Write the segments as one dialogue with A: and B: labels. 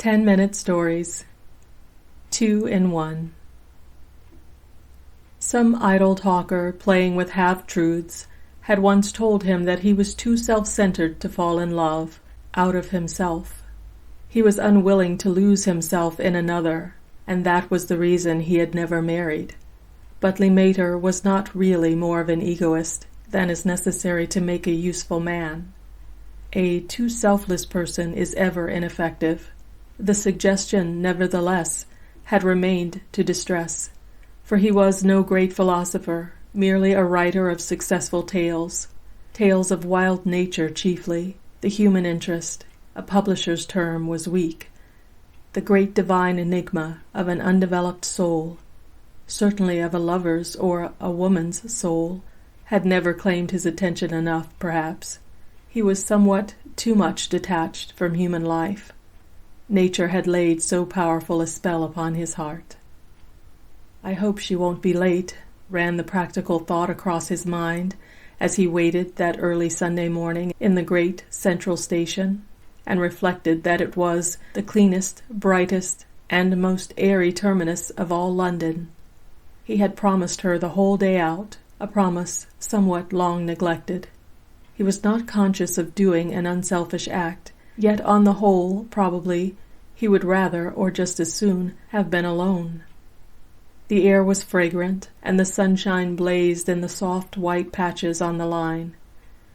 A: 10-minute stories. 2 in 1. Some idle talker, playing with half-truths, had once told him that he was too self-centered to fall in love, out of himself. He was unwilling to lose himself in another, and that was the reason he had never married. But Lemaitre was not really more of an egoist than is necessary to make a useful man. A too selfless person is ever ineffective. The suggestion, nevertheless, had remained to distress, for he was no great philosopher, merely a writer of successful tales of wild nature chiefly. The human interest, a publisher's term, was weak. The great divine enigma of an undeveloped soul, certainly of a lover's or a woman's soul, had never claimed his attention enough, perhaps. He was somewhat too much detached from human life. Nature had laid so powerful a spell upon his heart. "I hope she won't be late," ran the practical thought across his mind as he waited that early Sunday morning in the great central station, and reflected that it was the cleanest, brightest, and most airy terminus of all London. He had promised her the whole day out, a promise somewhat long neglected. He was not conscious of doing an unselfish act, yet on the whole, probably, he would rather, or just as soon, have been alone. The air was fragrant, and the sunshine blazed in the soft white patches on the line.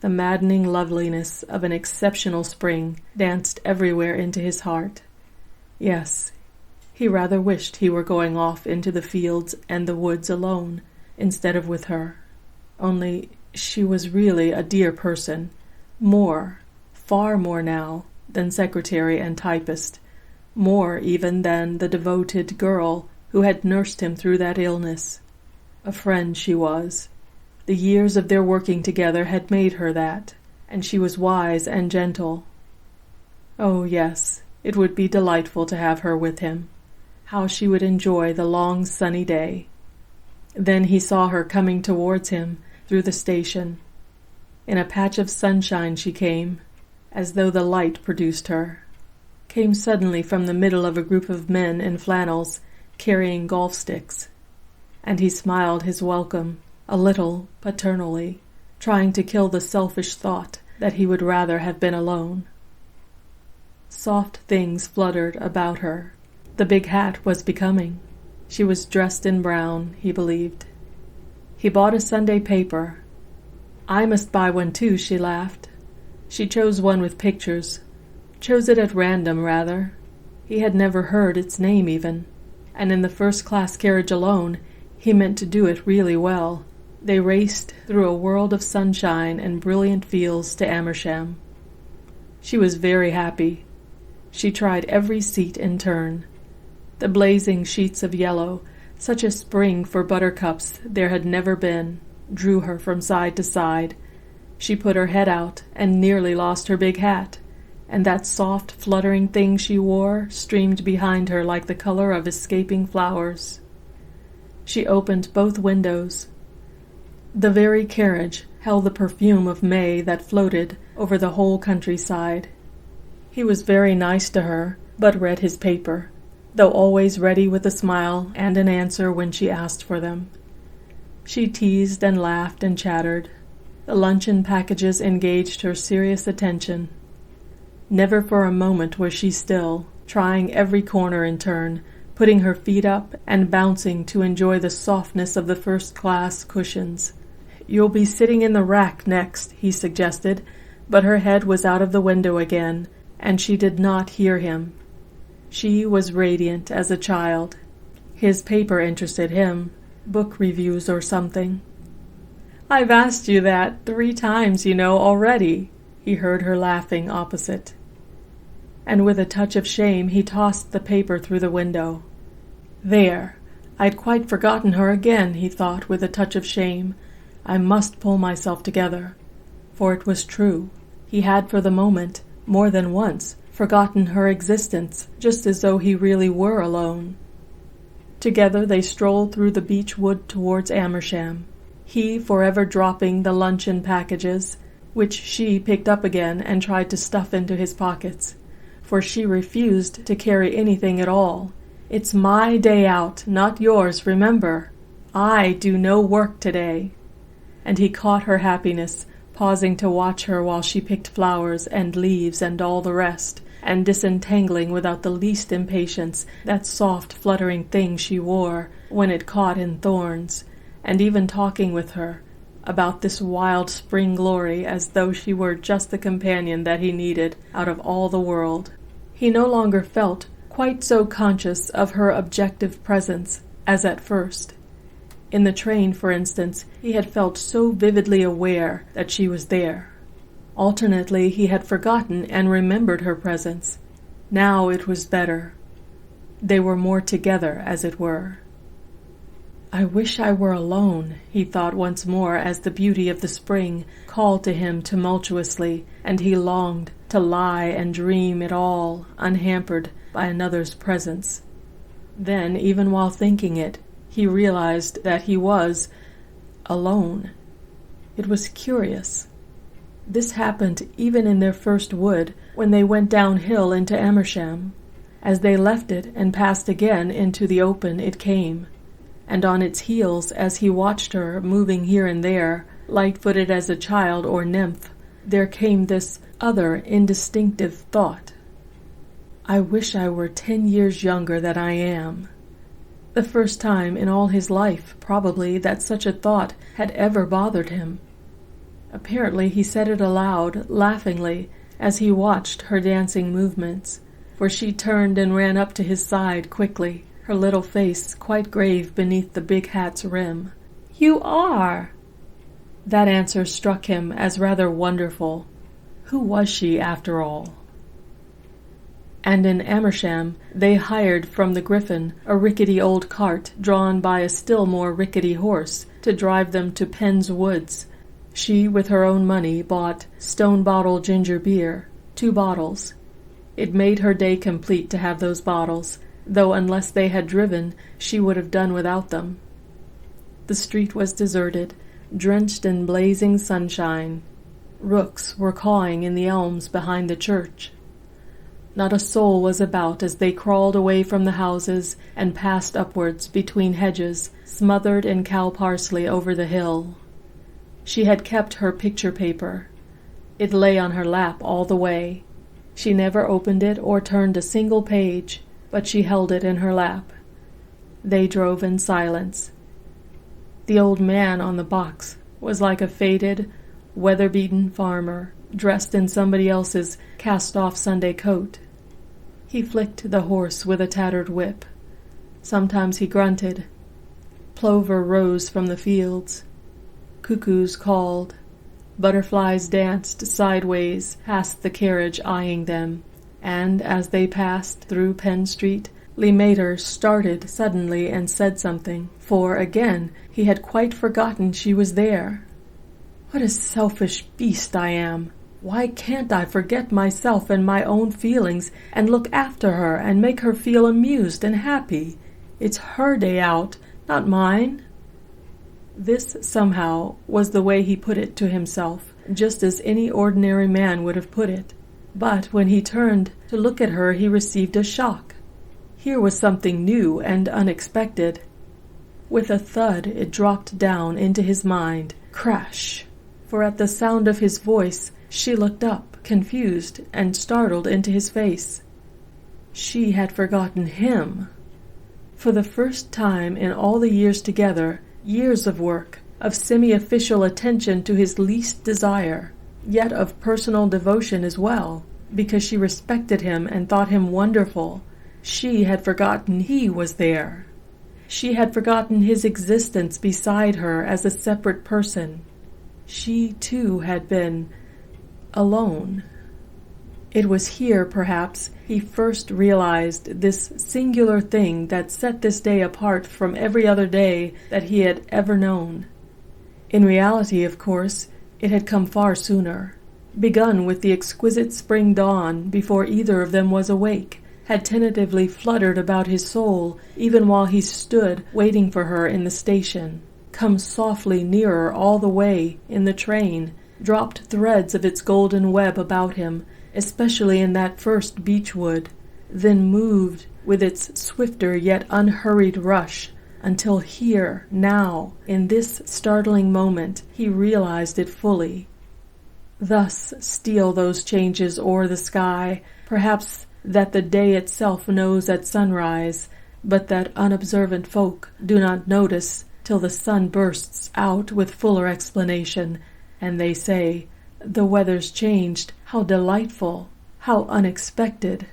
A: The maddening loveliness of an exceptional spring danced everywhere into his heart. Yes, he rather wished he were going off into the fields and the woods alone, instead of with her. Only she was really a dear person, far more now, than secretary and typist, more even than the devoted girl who had nursed him through that illness. A friend she was. The years of their working together had made her that, and she was wise and gentle. Oh, yes, it would be delightful to have her with him. How she would enjoy the long sunny day. Then he saw her coming towards him through the station. In a patch of sunshine she came, as though the light produced her, came suddenly from the middle of a group of men in flannels, carrying golf sticks, and he smiled his welcome, a little paternally, trying to kill the selfish thought that he would rather have been alone. Soft things fluttered about her. The big hat was becoming. She was dressed in brown, he believed. He bought a Sunday paper. "I must buy one too," she laughed. She chose one with pictures, chose it at random, rather. He had never heard its name even, and in the first-class carriage alone he meant to do it really well. They raced through a world of sunshine and brilliant fields to Amersham. She was very happy. She tried every seat in turn. The blazing sheets of yellow, such a spring for buttercups there had never been, drew her from side to side. She put her head out and nearly lost her big hat, and that soft, fluttering thing she wore streamed behind her like the color of escaping flowers. She opened both windows. The very carriage held the perfume of May that floated over the whole countryside. He was very nice to her, but read his paper, though always ready with a smile and an answer when she asked for them. She teased and laughed and chattered. The luncheon packages engaged her serious attention. Never for a moment was she still, trying every corner in turn, putting her feet up and bouncing to enjoy the softness of the first-class cushions. "You'll be sitting in the rack next," he suggested, but her head was out of the window again, and she did not hear him. She was radiant as a child. His paper interested him, book reviews or something. "I've asked you that 3 times, already," he heard her laughing opposite. And with a touch of shame he tossed the paper through the window. "There! I'd quite forgotten her again," he thought with a touch of shame. "I must pull myself together." For it was true. He had for the moment, more than once, forgotten her existence, just as though he really were alone. Together they strolled through the beech wood towards Amersham, he forever dropping the luncheon packages, which she picked up again and tried to stuff into his pockets, for she refused to carry anything at all. "It's my day out, not yours, remember. I do no work today." And he caught her happiness, pausing to watch her while she picked flowers and leaves and all the rest, and disentangling without the least impatience that soft fluttering thing she wore when it caught in thorns, and even talking with her about this wild spring glory as though she were just the companion that he needed out of all the world. He no longer felt quite so conscious of her objective presence as at first. In the train, for instance, he had felt so vividly aware that she was there. Alternately, he had forgotten and remembered her presence. Now it was better. They were more together, as it were. "I wish I were alone," he thought once more as the beauty of the spring called to him tumultuously, and he longed to lie and dream it all, unhampered by another's presence. Then, even while thinking it, he realized that he was alone. It was curious. This happened even in their first wood, when they went downhill into Amersham. As they left it and passed again into the open, it came. And on its heels, as he watched her moving here and there, light-footed as a child or nymph, there came this other indistinctive thought. "I wish I were 10 years younger than I am." The first time in all his life, probably, that such a thought had ever bothered him. Apparently he said it aloud, laughingly, as he watched her dancing movements, for she turned and ran up to his side quickly, her little face quite grave beneath the big hat's rim. "You are!" That answer struck him as rather wonderful. Who was she, after all? And in Amersham they hired from the Griffin a rickety old cart drawn by a still more rickety horse to drive them to Penn's Woods. She, with her own money, bought stone-bottle ginger beer, 2 bottles. It made her day complete to have those bottles, though unless they had driven, she would have done without them. The street was deserted, drenched in blazing sunshine. Rooks were cawing in the elms behind the church. Not a soul was about as they crawled away from the houses and passed upwards between hedges, smothered in cow parsley over the hill. She had kept her picture paper. It lay on her lap all the way. She never opened it or turned a single page, but she held it in her lap. They drove in silence. The old man on the box was like a faded, weather-beaten farmer, dressed in somebody else's cast-off Sunday coat. He flicked the horse with a tattered whip. Sometimes he grunted. Plover rose from the fields. Cuckoos called. Butterflies danced sideways past the carriage eyeing them, and as they passed through Penn Street, Lemaitre started suddenly and said something, for again he had quite forgotten she was there. "What a selfish beast I am! Why can't I forget myself and my own feelings and look after her and make her feel amused and happy? It's her day out, not mine." This, somehow, was the way he put it to himself, just as any ordinary man would have put it. But when he turned to look at her, he received a shock. Here was something new and unexpected. With a thud, it dropped down into his mind, crash, for at the sound of his voice, she looked up, confused and startled, into his face. She had forgotten him. For the first time in all the years together, years of work, of semi-official attention to his least desire, yet of personal devotion as well, because she respected him and thought him wonderful, she had forgotten he was there. She had forgotten his existence beside her as a separate person. She, too, had been alone. It was here, perhaps, he first realized this singular thing that set this day apart from every other day that he had ever known. In reality, of course, it had come far sooner, begun with the exquisite spring dawn before either of them was awake, had tentatively fluttered about his soul even while he stood waiting for her in the station, come softly nearer all the way in the train, dropped threads of its golden web about him, especially in that first beechwood, then moved with its swifter yet unhurried rush, until here, now, in this startling moment, he realized it fully. Thus steal those changes o'er the sky, perhaps that the day itself knows at sunrise, but that unobservant folk do not notice till the sun bursts out with fuller explanation, and they say, "The weather's changed, how delightful, how unexpected."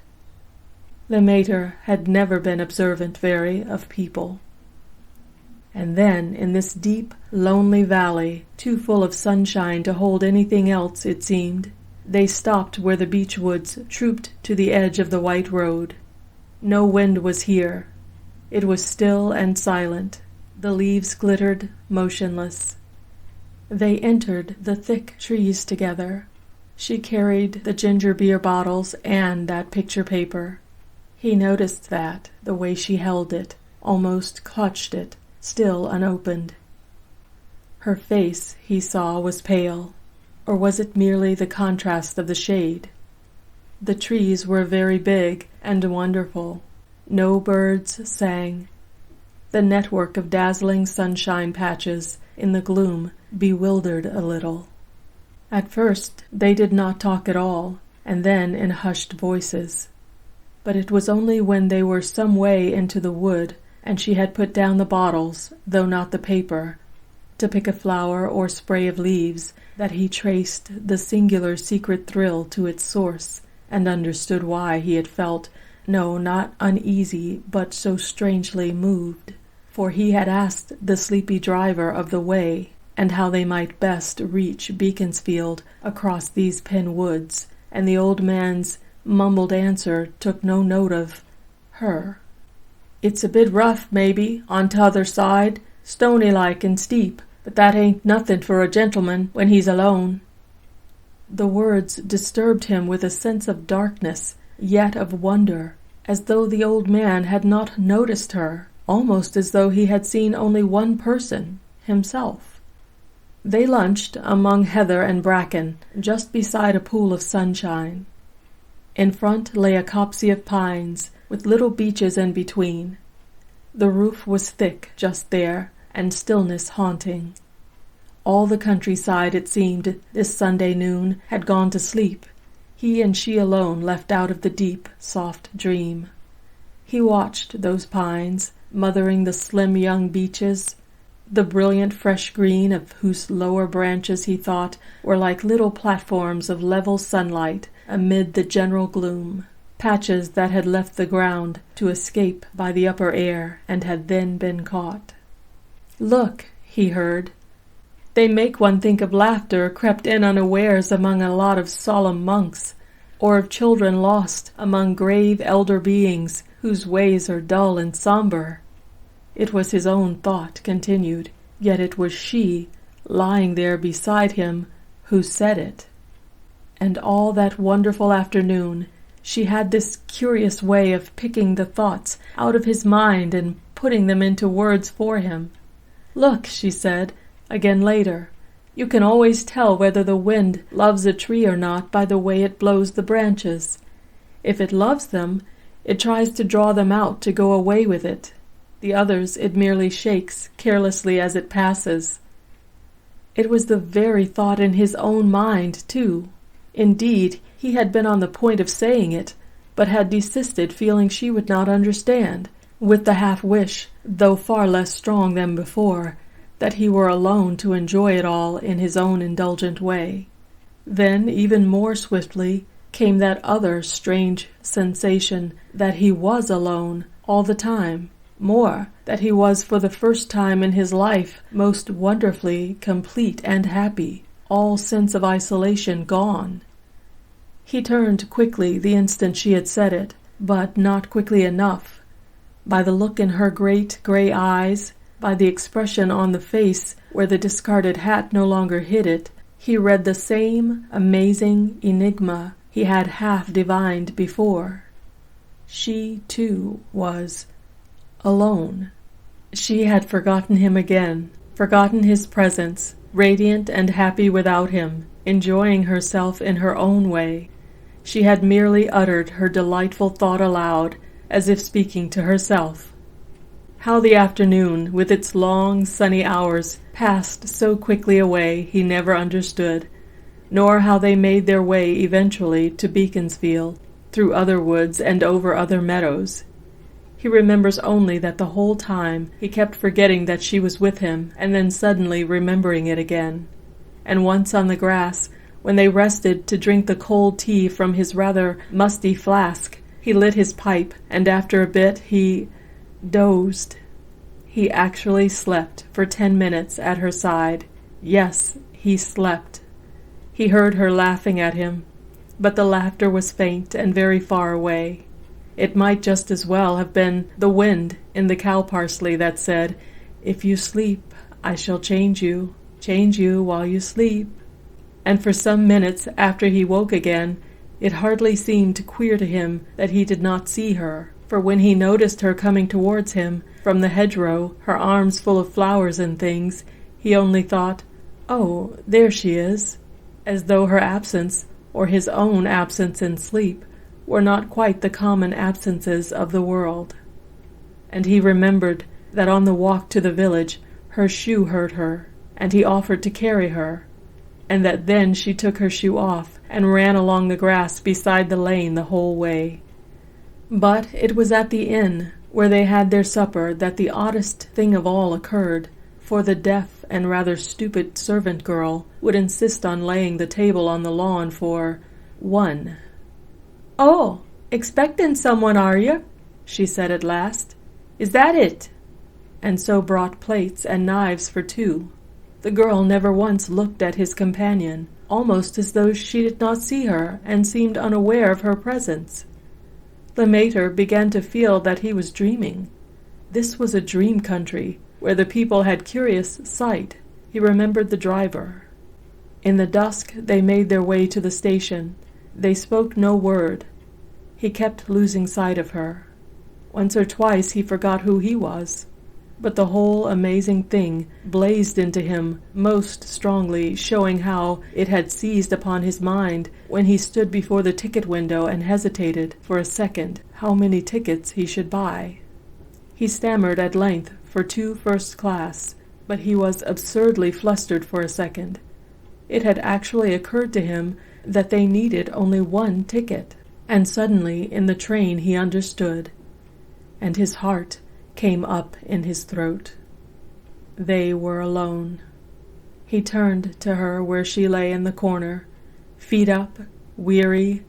A: The mater had never been observant very of people. And then, in this deep, lonely valley, too full of sunshine to hold anything else, it seemed, they stopped where the beechwoods trooped to the edge of the white road. No wind was here. It was still and silent. The leaves glittered, motionless. They entered the thick trees together. She carried the ginger beer bottles and that picture paper. He noticed that, the way she held it, almost clutched it, still unopened. Her face, he saw, was pale, or was it merely the contrast of the shade? The trees were very big and wonderful. No birds sang. The network of dazzling sunshine patches in the gloom bewildered a little. At first they did not talk at all, and then in hushed voices. But it was only when they were some way into the wood, and she had put down the bottles, though not the paper, to pick a flower or spray of leaves, that he traced the singular secret thrill to its source, and understood why he had felt, no, not uneasy, but so strangely moved. For he had asked the sleepy driver of the way, and how they might best reach Beaconsfield across these Penn woods, and the old man's mumbled answer took no note of her. "It's a bit rough, maybe, on t'other side, stony-like and steep, but that ain't nothin' for a gentleman when he's alone." The words disturbed him with a sense of darkness, yet of wonder, as though the old man had not noticed her, almost as though he had seen only one person, himself. They lunched among heather and bracken, just beside a pool of sunshine. In front lay a copse of pines, with little beeches in between. The roof was thick just there, and stillness haunting. All the countryside, it seemed, this Sunday noon, had gone to sleep, he and she alone left out of the deep, soft dream. He watched those pines, mothering the slim young beeches, the brilliant fresh green of whose lower branches he thought were like little platforms of level sunlight amid the general gloom, patches that had left the ground to escape by the upper air and had then been caught. "Look," he heard. "They make one think of laughter crept in unawares among a lot of solemn monks, or of children lost among grave elder beings whose ways are dull and somber." It was his own thought continued, yet it was she, lying there beside him, who said it. And all that wonderful afternoon she had this curious way of picking the thoughts out of his mind and putting them into words for him. "Look," she said, again later, "you can always tell whether the wind loves a tree or not by the way it blows the branches. If it loves them, it tries to draw them out to go away with it. The others it merely shakes carelessly as it passes." It was the very thought in his own mind, too. Indeed, he had been on the point of saying it, but had desisted, feeling she would not understand, with the half-wish, though far less strong than before, that he were alone to enjoy it all in his own indulgent way. Then, even more swiftly, came that other strange sensation that he was alone all the time, more, that he was for the first time in his life most wonderfully complete and happy, all sense of isolation gone. He turned quickly the instant she had said it, but not quickly enough. By the look in her great gray eyes, by the expression on the face where the discarded hat no longer hid it, he read the same amazing enigma he had half divined before. She, too, was alone. She had forgotten him again, forgotten his presence, radiant and happy without him, enjoying herself in her own way. She had merely uttered her delightful thought aloud, as if speaking to herself. How the afternoon, with its long, sunny hours, passed so quickly away he never understood, nor how they made their way eventually to Beaconsfield, through other woods and over other meadows. He remembers only that the whole time he kept forgetting that she was with him, and then suddenly remembering it again. And once on the grass, when they rested to drink the cold tea from his rather musty flask, he lit his pipe, and after a bit he dozed. He actually slept for 10 minutes at her side. Yes, he slept. He heard her laughing at him, but the laughter was faint and very far away. It might just as well have been the wind in the cow parsley that said, "If you sleep, I shall change you while you sleep." And for some minutes after he woke again, it hardly seemed queer to him that he did not see her, for when he noticed her coming towards him from the hedgerow, her arms full of flowers and things, he only thought, "Oh, there she is," as though her absence, or his own absence in sleep, were not quite the common absences of the world. And he remembered that on the walk to the village her shoe hurt her, and he offered to carry her, and that then she took her shoe off and ran along the grass beside the lane the whole way. But it was at the inn, where they had their supper, that the oddest thing of all occurred, for the deaf and rather stupid servant girl would insist on laying the table on the lawn for one. "Oh, expectin' someone, are you?" she said at last. "Is that it?" And so brought plates and knives for two. The girl never once looked at his companion, almost as though she did not see her and seemed unaware of her presence. The mater began to feel that he was dreaming. This was a dream country, where the people had curious sight. He remembered the driver. In the dusk they made their way to the station. They spoke no word. He kept losing sight of her. Once or twice he forgot who he was. But the whole amazing thing blazed into him most strongly, showing how it had seized upon his mind when he stood before the ticket window and hesitated for a second how many tickets he should buy. He stammered at length for 2 first class, but he was absurdly flustered for a second. It had actually occurred to him that they needed only 1 ticket, and suddenly in the train he understood, and his heart came up in his throat. They were alone. He turned to her where she lay in the corner, feet up, weary,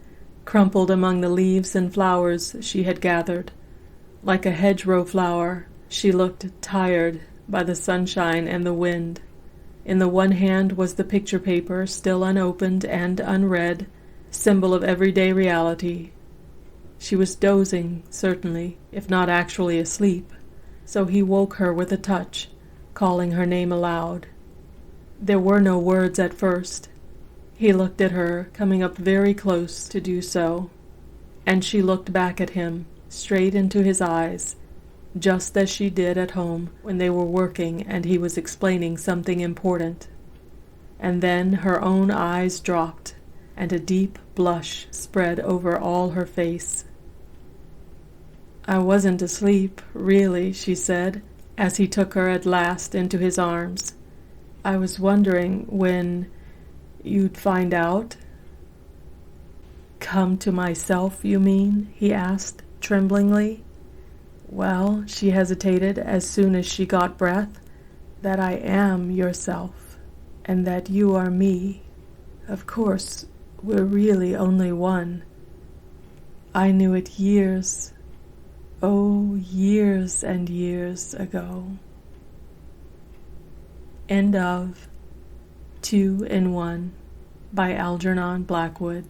A: crumpled among the leaves and flowers she had gathered. Like a hedgerow flower, she looked tired by the sunshine and the wind. In the one hand was the picture paper, still unopened and unread, symbol of everyday reality. She was dozing, certainly, if not actually asleep, so he woke her with a touch, calling her name aloud. There were no words at first. He looked at her, coming up very close to do so, and she looked back at him, straight into his eyes, just as she did at home when they were working and he was explaining something important. And then her own eyes dropped, and a deep blush spread over all her face. "I wasn't asleep, really," she said, as he took her at last into his arms. "I was wondering when you'd find out." "Come to myself, you mean?" he asked, tremblingly. "Well," she hesitated as soon as she got breath, "that I am yourself, and that you are me. Of course, we're really only one. I knew it years and years ago." End of 2 in 1 by Algernon Blackwood.